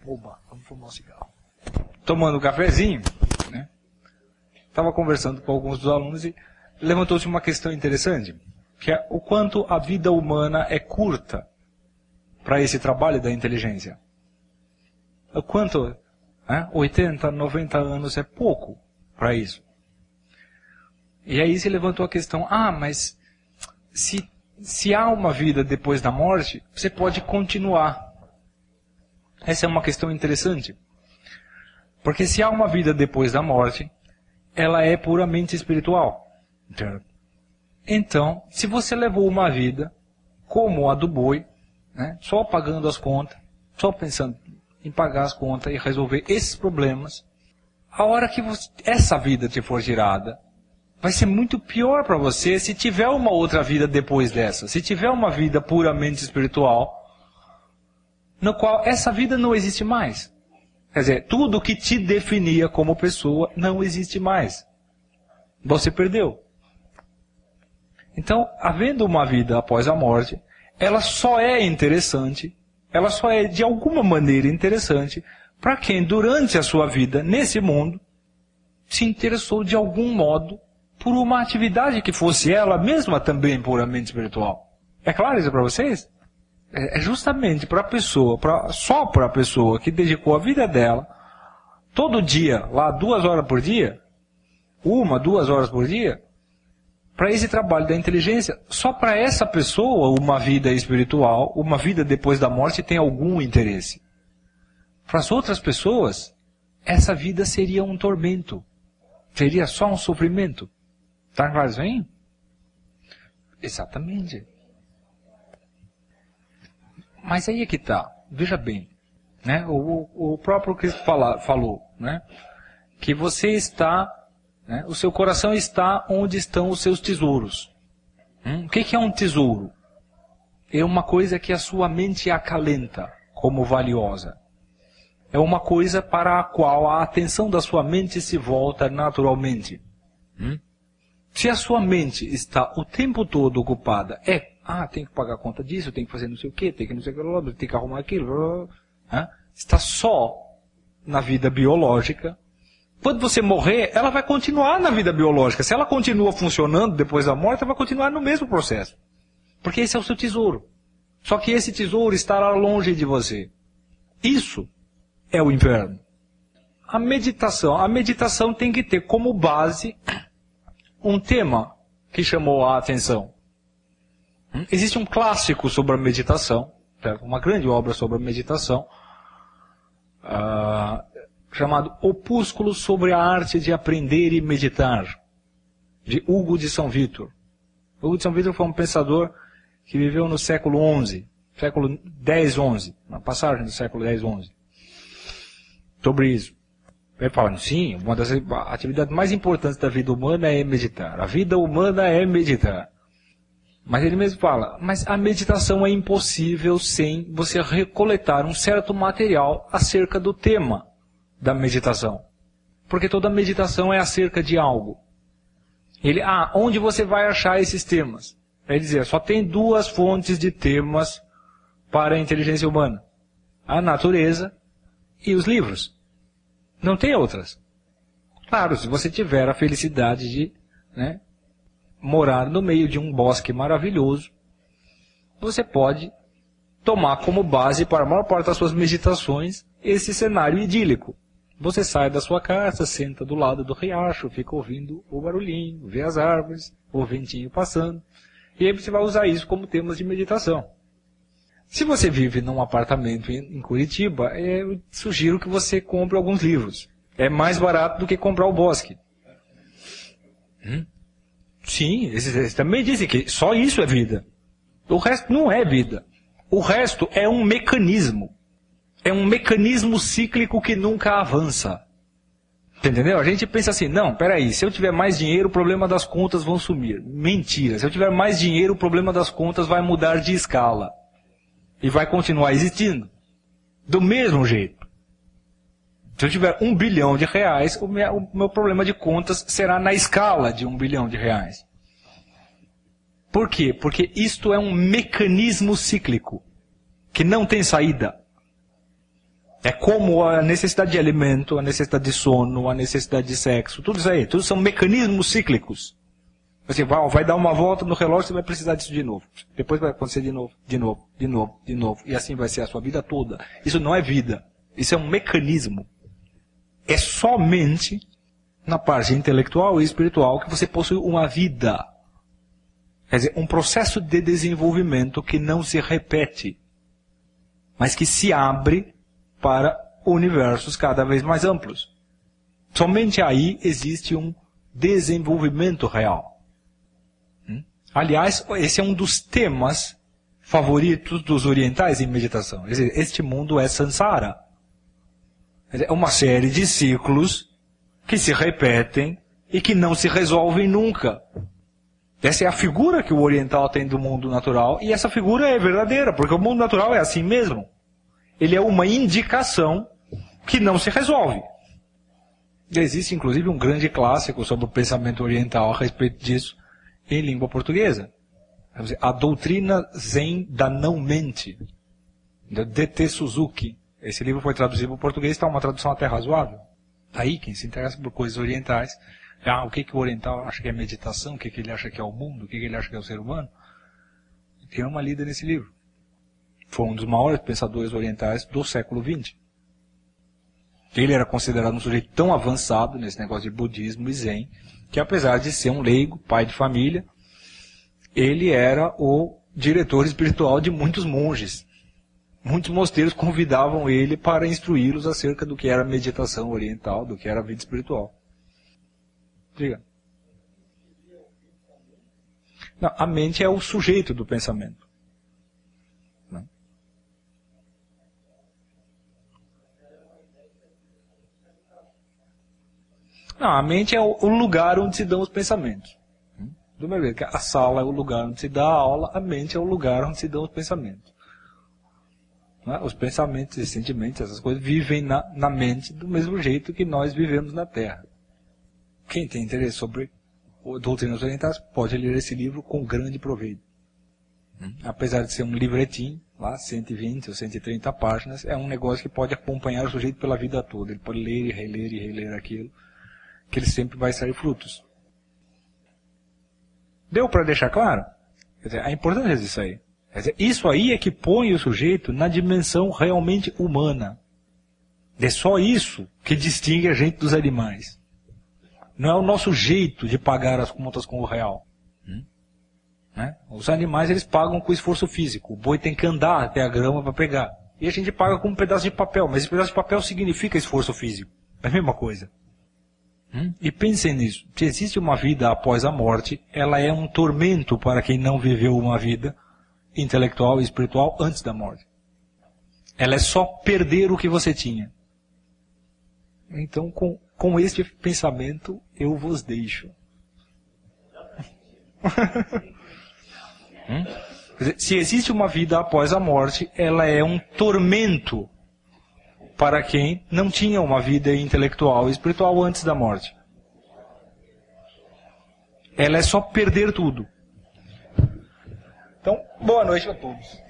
Oba, vamos fumar um cigarro. Tomando um cafezinho, né? Estava conversando com alguns dos alunos e levantou-se uma questão interessante, que é o quanto a vida humana é curta para esse trabalho da inteligência. O quanto 80, 90 anos é pouco para isso. E aí se levantou a questão, mas se há uma vida depois da morte, você pode continuar. Essa é uma questão interessante. Porque se há uma vida depois da morte, ela é puramente espiritual. Então, se você levou uma vida como a do boi, né, só pagando as contas, só pensando em pagar as contas e resolver esses problemas, a hora que essa vida te for tirada, vai ser muito pior para você se tiver uma outra vida depois dessa. Se tiver uma vida puramente espiritual, no qual essa vida não existe mais. Quer dizer, tudo que te definia como pessoa não existe mais. Você perdeu. Então, havendo uma vida após a morte, ela só é interessante, ela só é de alguma maneira interessante para quem durante a sua vida nesse mundo se interessou de algum modo por uma atividade que fosse ela mesma também puramente espiritual. É claro isso para vocês? É justamente para a pessoa, só para a pessoa que dedicou a vida dela, todo dia, lá 2 horas por dia, 1, 2 horas por dia, para esse trabalho da inteligência, só para essa pessoa uma vida espiritual, uma vida depois da morte tem algum interesse. Para as outras pessoas, essa vida seria um tormento, seria só um sofrimento. Tá claro isso aí? Exatamente. Mas aí é que está, veja bem, né? O próprio Cristo falou, né? Que você está, né? O seu coração está onde estão os seus tesouros. O que é um tesouro? É uma coisa que a sua mente acalenta como valiosa. É uma coisa para a qual a atenção da sua mente se volta naturalmente. Se a sua mente está o tempo todo ocupada, tem que pagar a conta disso, tem que fazer não sei o quê, tem que não sei o que, tem que arrumar aquilo, está só na vida biológica. Quando você morrer, ela vai continuar na vida biológica. Se ela continua funcionando depois da morte, ela vai continuar no mesmo processo. Porque esse é o seu tesouro. Só que esse tesouro estará longe de você. Isso é o inferno. A meditação tem que ter como base um tema que chamou a atenção. Existe um clássico sobre a meditação, uma grande obra sobre a meditação, chamado Opúsculo sobre a Arte de Aprender e Meditar, de Hugo de São Vítor. Hugo de São Vítor foi um pensador que viveu no século XI, século X-XI, na passagem do século X-XI. Sobre isso. Ele fala, sim, uma das atividades mais importantes da vida humana é meditar. A vida humana é meditar. Mas ele mesmo fala, mas a meditação é impossível sem você recoletar um certo material acerca do tema da meditação. Porque toda meditação é acerca de algo. Ele, onde você vai achar esses temas? Ele dizia, só tem 2 fontes de temas para a inteligência humana. A natureza e os livros. Não tem outras. Claro, se você tiver a felicidade de, morar no meio de um bosque maravilhoso, você pode tomar como base para a maior parte das suas meditações esse cenário idílico. Você sai da sua casa, senta do lado do riacho, fica ouvindo o barulhinho, vê as árvores, o ventinho passando, e aí você vai usar isso como temas de meditação. Se você vive num apartamento em Curitiba, eu sugiro que você compre alguns livros. É mais barato do que comprar o bosque. Sim, eles também dizem que só isso é vida. O resto não é vida. O resto é um mecanismo. É um mecanismo cíclico que nunca avança. Entendeu? A gente pensa assim, não, peraí, se eu tiver mais dinheiro, o problema das contas vão sumir. Mentira, se eu tiver mais dinheiro, o problema das contas vai mudar de escala. E vai continuar existindo. Do mesmo jeito. Se eu tiver R$1 bilhão, o meu problema de contas será na escala de R$1 bilhão. Por quê? Porque isto é um mecanismo cíclico, que não tem saída. É como a necessidade de alimento, a necessidade de sono, a necessidade de sexo, tudo isso aí. Tudo são mecanismos cíclicos. Você vai dar uma volta no relógio, você vai precisar disso de novo. Depois vai acontecer de novo, de novo, de novo, de novo. E assim vai ser a sua vida toda. Isso não é vida. Isso é um mecanismo. É somente na parte intelectual e espiritual que você possui uma vida. Quer dizer, um processo de desenvolvimento que não se repete, mas que se abre para universos cada vez mais amplos. Somente aí existe um desenvolvimento real. Aliás, esse é um dos temas favoritos dos orientais em meditação. Quer dizer, este mundo é samsara. É uma série de ciclos que se repetem e que não se resolvem nunca. Essa é a figura que o oriental tem do mundo natural, e essa figura é verdadeira, porque o mundo natural é assim mesmo. Ele é uma indicação que não se resolve. Existe inclusive um grande clássico sobre o pensamento oriental a respeito disso em língua portuguesa. A doutrina Zen da não-mente, de D.T. Suzuki. Esse livro foi traduzido para o português, está uma tradução até razoável. Aí, quem se interessa por coisas orientais, o que o oriental acha que é meditação, o que ele acha que é o mundo, o que ele acha que é o ser humano, tem uma lida nesse livro. Foi um dos maiores pensadores orientais do século XX. Ele era considerado um sujeito tão avançado nesse negócio de budismo e zen, que apesar de ser um leigo, pai de família, ele era o diretor espiritual de muitos monges. Muitos mosteiros convidavam ele para instruí-los acerca do que era meditação oriental, do que era a vida espiritual. Diga. Não, a mente é o sujeito do pensamento. Não, a mente é o lugar onde se dão os pensamentos. Do mesmo jeito que a sala é o lugar onde se dá a aula, a mente é o lugar onde se dão os pensamentos. Os pensamentos e sentimentos, essas coisas, vivem na mente do mesmo jeito que nós vivemos na Terra. Quem tem interesse sobre doutrinas orientais pode ler esse livro com grande proveito. Apesar de ser um livretinho, lá 120 ou 130 páginas, é um negócio que pode acompanhar o sujeito pela vida toda. Ele pode ler e reler aquilo, que ele sempre vai sair frutos. Deu para deixar claro? Quer dizer, a importância disso aí. Quer dizer, isso aí é que põe o sujeito na dimensão realmente humana. É só isso que distingue a gente dos animais. Não é o nosso jeito de pagar as contas com o real. Né? Os animais, eles pagam com esforço físico. O boi tem que andar até a grama para pegar. E a gente paga com um pedaço de papel. Mas esse pedaço de papel significa esforço físico. É a mesma coisa. E pensem nisso. Se existe uma vida após a morte, ela é um tormento para quem não viveu uma vida intelectual e espiritual antes da morte. Ela é só perder o que você tinha. Então, com este pensamento, eu vos deixo. Se existe uma vida após a morte, ela é um tormento para quem não tinha uma vida intelectual e espiritual antes da morte. Ela é só perder tudo. Então, boa noite a todos.